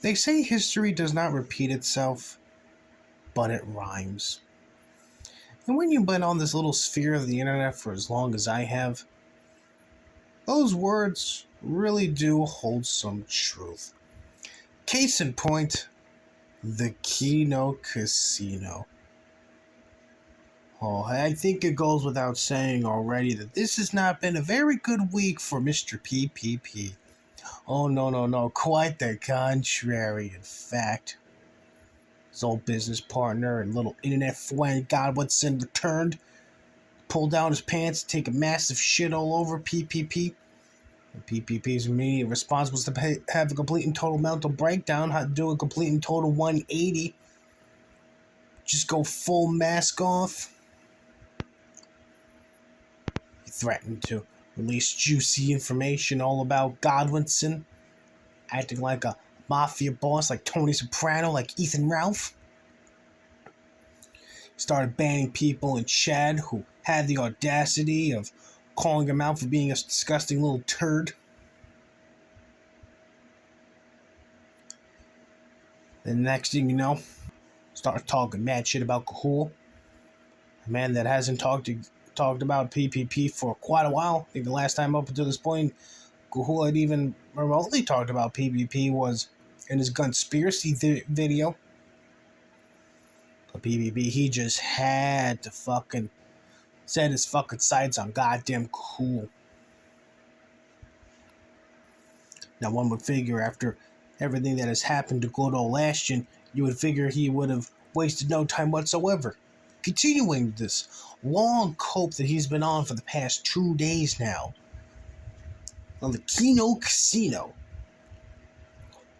They say history does not repeat itself, but it rhymes. And when you've been on this little sphere of the internet for as long as I have, those words really do hold some truth. Case in point, the Kumite Casino. Oh, I think it goes without saying already that this has not been a very good week for Mr. PPP. Oh, no, quite the contrary, in fact. His old business partner and little internet friend Godwinson returned, pulled down his pants, take a massive shit all over PPP. And PPP's immediate response was to have a complete and total mental breakdown, how to do a complete and total 180. Just go full mask off. He threatened to release juicy information all about Godwinson, acting like a mafia boss like Tony Soprano, like Ethan Ralph. He started banning people in Chad who had the audacity of calling him out for being a disgusting little turd. Then the next thing you know, start talking mad shit about Kahul, a man that hasn't talked about PPP for quite a while. I think the last time up until this point, Kahul had even remotely talked about PPP was in his conspiracy video. But PPP, he just had to fucking set his fucking sights on goddamn Kahul. Now one would figure after everything that has happened to good old Ashton, you would figure he would have wasted no time whatsoever, continuing this long cope that he's been on for the past 2 days now on the Kumite Casino.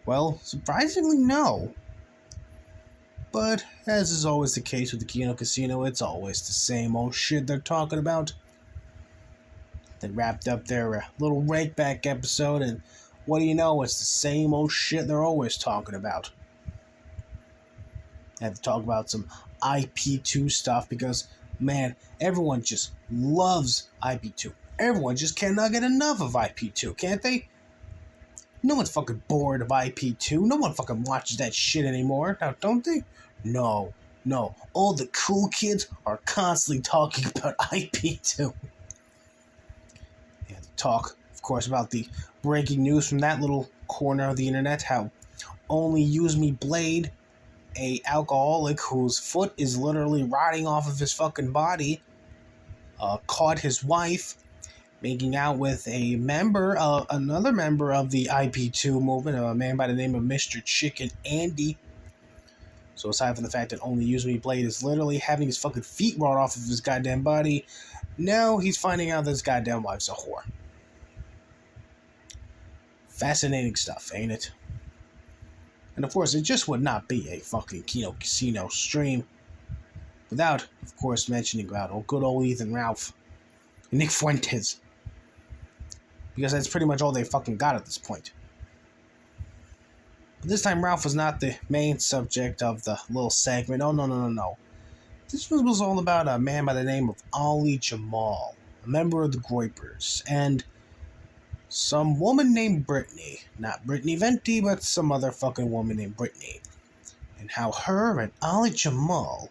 Well, surprisingly no. But as is always the case with the Kumite Casino, it's always the same old shit they're talking about. They wrapped up their little rakeback episode, and what do you know, it's the same old shit they're always talking about. I had to talk about some IP2 stuff because, man, everyone just loves IP2. Everyone just cannot get enough of IP2, can't they? No one's fucking bored of IP2. No one fucking watches that shit anymore, now don't they? No. All the cool kids are constantly talking about IP2. They had to talk, of course, about the breaking news from that little corner of the internet, how only Use Me Blade, a alcoholic whose foot is literally rotting off of his fucking body, caught his wife making out with another member of the IP2 movement, a man by the name of Mr. Chicken Andy. So aside from the fact that only Use Me Blade is literally having his fucking feet rot off of his goddamn body, now he's finding out that his goddamn wife's a whore. Fascinating stuff, ain't it? And of course, it just would not be a fucking Kumite Casino stream without, of course, mentioning about good old Ethan Ralph and Nick Fuentes. Because that's pretty much all they fucking got at this point. But this time, Ralph was not the main subject of the little segment. Oh, no. This one was all about a man by the name of Ali Jamal, a member of the Groypers, and some woman named Brittany. Not Brittany Venti, but some other fucking woman named Brittany. And how her and Ali Jamal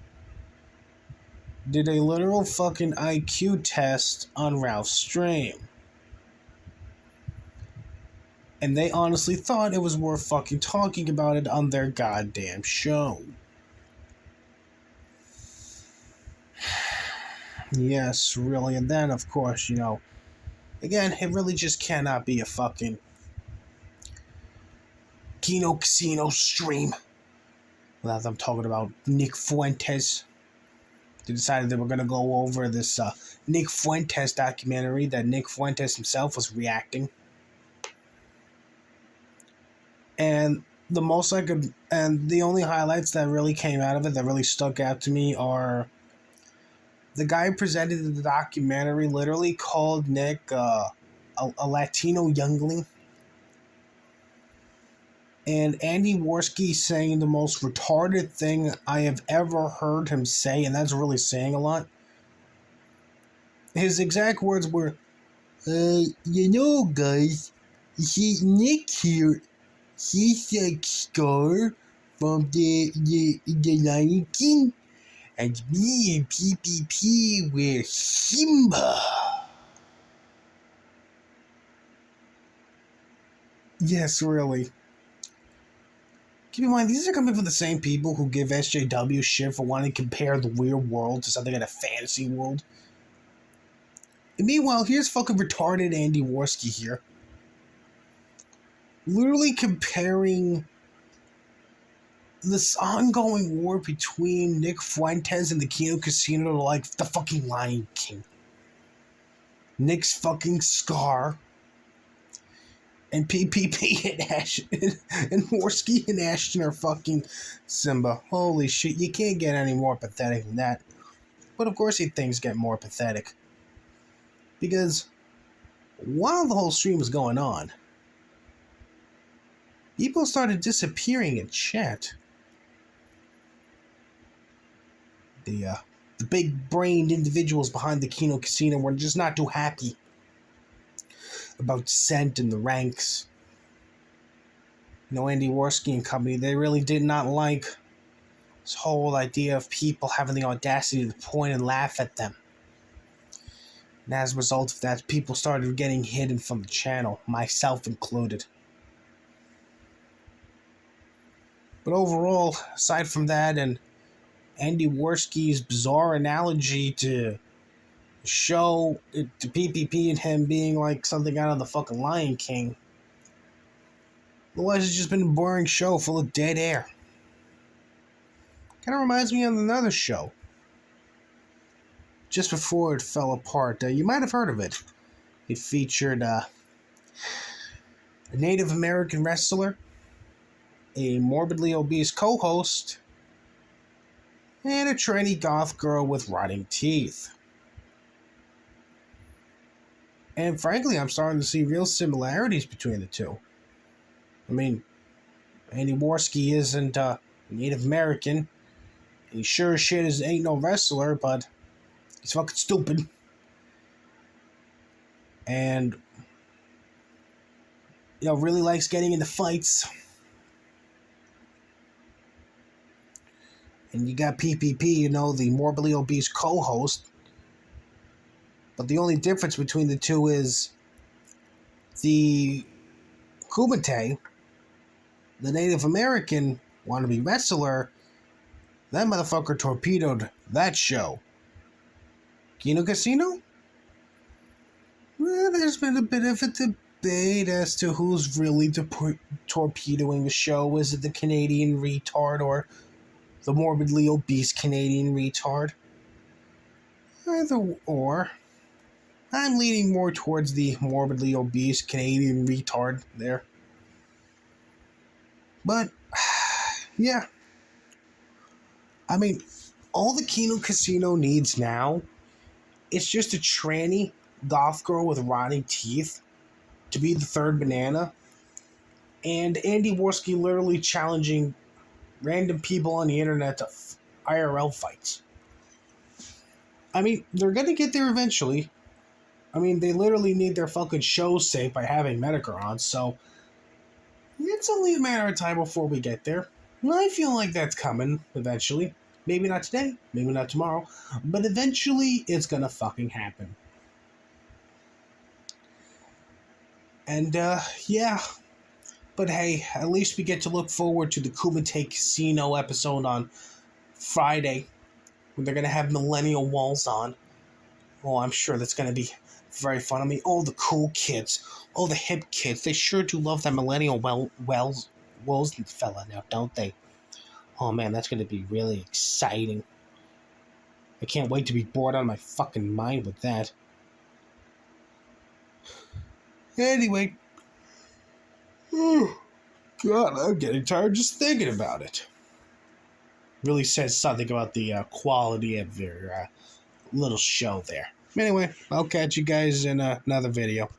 did a literal fucking IQ test on Ralph's stream. And they honestly thought it was worth fucking talking about it on their goddamn show. Yes, really. And then, of course, again, it really just cannot be a fucking Kumite Casino stream without them talking about Nick Fuentes. They decided they were going to go over this Nick Fuentes documentary that Nick Fuentes himself was reacting. And the only highlights that really came out of it that really stuck out to me are the guy who presented the documentary literally called Nick a Latino youngling. And Andy Worski saying the most retarded thing I have ever heard him say, and that's really saying a lot. His exact words were, guys, you see, Nick here, He's a Scar from the Lion King, and me and PPP were Simba. Yes, really. Keep in mind, these are coming from the same people who give SJW shit for wanting to compare the real world to something in a fantasy world. And meanwhile, here's fucking retarded Andy Worski here. Literally comparing this ongoing war between Nick Fuentes and the Kino Casino to like the fucking Lion King. Nick's fucking Scar. And PPP and Ashton and Worski and Ashton are fucking Simba. Holy shit, you can't get any more pathetic than that. But of course things get more pathetic. Because while the whole stream was going on, people started disappearing in chat. The big-brained individuals behind the Kino Casino were just not too happy about dissent in the ranks. Andy Worski and company, they really did not like this whole idea of people having the audacity to point and laugh at them. And as a result of that, people started getting hidden from the channel, myself included. But overall, aside from that and Andy Worski's bizarre analogy to show it to PPP and him being like something out of the fucking Lion King, otherwise it's just been a boring show full of dead air. Kind of reminds me of another show just before it fell apart. You might have heard of it. It featured a Native American wrestler, a morbidly obese co-host, and a trendy goth girl with rotting teeth. And frankly, I'm starting to see real similarities between the two. I mean, Andy Worski isn't Native American, and he sure as shit ain't no wrestler, but he's fucking stupid. And, really likes getting into fights. And you got PPP, the morbidly obese co-host. But the only difference between the two is the Kumite, the Native American wannabe wrestler, that motherfucker torpedoed that show. Kino Casino? Well, there's been a bit of a debate as to who's really torpedoing the show. Is it the Canadian retard or the morbidly obese Canadian retard? Either or. I'm leaning more towards the morbidly obese Canadian retard there. But, yeah. I mean, all the Kino Casino needs now is just a tranny goth girl with rotting teeth to be the third banana, and Andy Worski literally challenging random people on the internet to IRL fights. I mean, they're going to get there eventually. I mean, they literally need their fucking show saved by having Medicare on, so it's only a matter of time before we get there. And I feel like that's coming eventually. Maybe not today, maybe not tomorrow, but eventually it's gonna fucking happen. And, yeah. But hey, at least we get to look forward to the Kumite Casino episode on Friday, when they're gonna have Millennial Walls on. Oh, I'm sure that's gonna be very fun. I mean, all the cool kids, all the hip kids, they sure do love that Millennial Wells fella now, don't they? Oh man, that's gonna be really exciting. I can't wait to be bored out of my fucking mind with that. Anyway. God, I'm getting tired just thinking about it. Really says something about the quality of your little show there. Anyway, I'll catch you guys in another video.